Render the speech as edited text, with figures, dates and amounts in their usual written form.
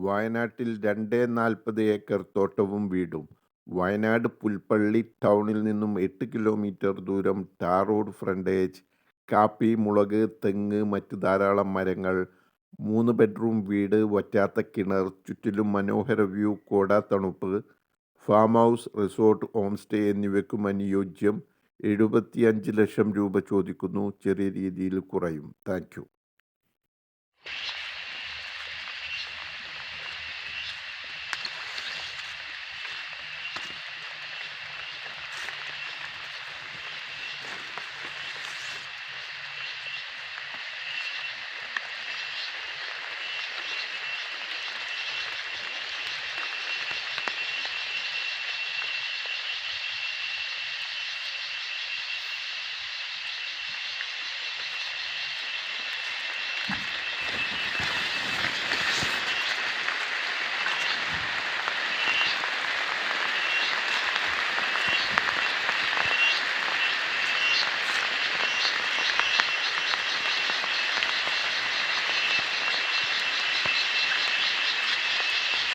വയനാട്ടിൽ 240 ഏക്കർ തോട്ടവും വീടും. വയനാട് പുൽപ്പള്ളി ടൗണിൽ നിന്നും 8 കിലോമീറ്റർ ദൂരം ടാർ റോഡ് ഫ്രണ്ടേജ്. കാപ്പി, മുളക്, തെങ്ങ്, മറ്റ് ധാരാളം മരങ്ങൾ. 3 ബെഡ്റൂം വീട്, വറ്റാത്ത കിണർ, ചുറ്റിലും മനോഹര വ്യൂ, കോടാത്തണുപ്പ്. Farm house, resort, home stay എന്നിവയ്ക്കും അനുയോജ്യം. 75 ലക്ഷം രൂപ ചോദിക്കുന്നു. ചെറിയ രീതിയിൽ കുറയും. Thank U.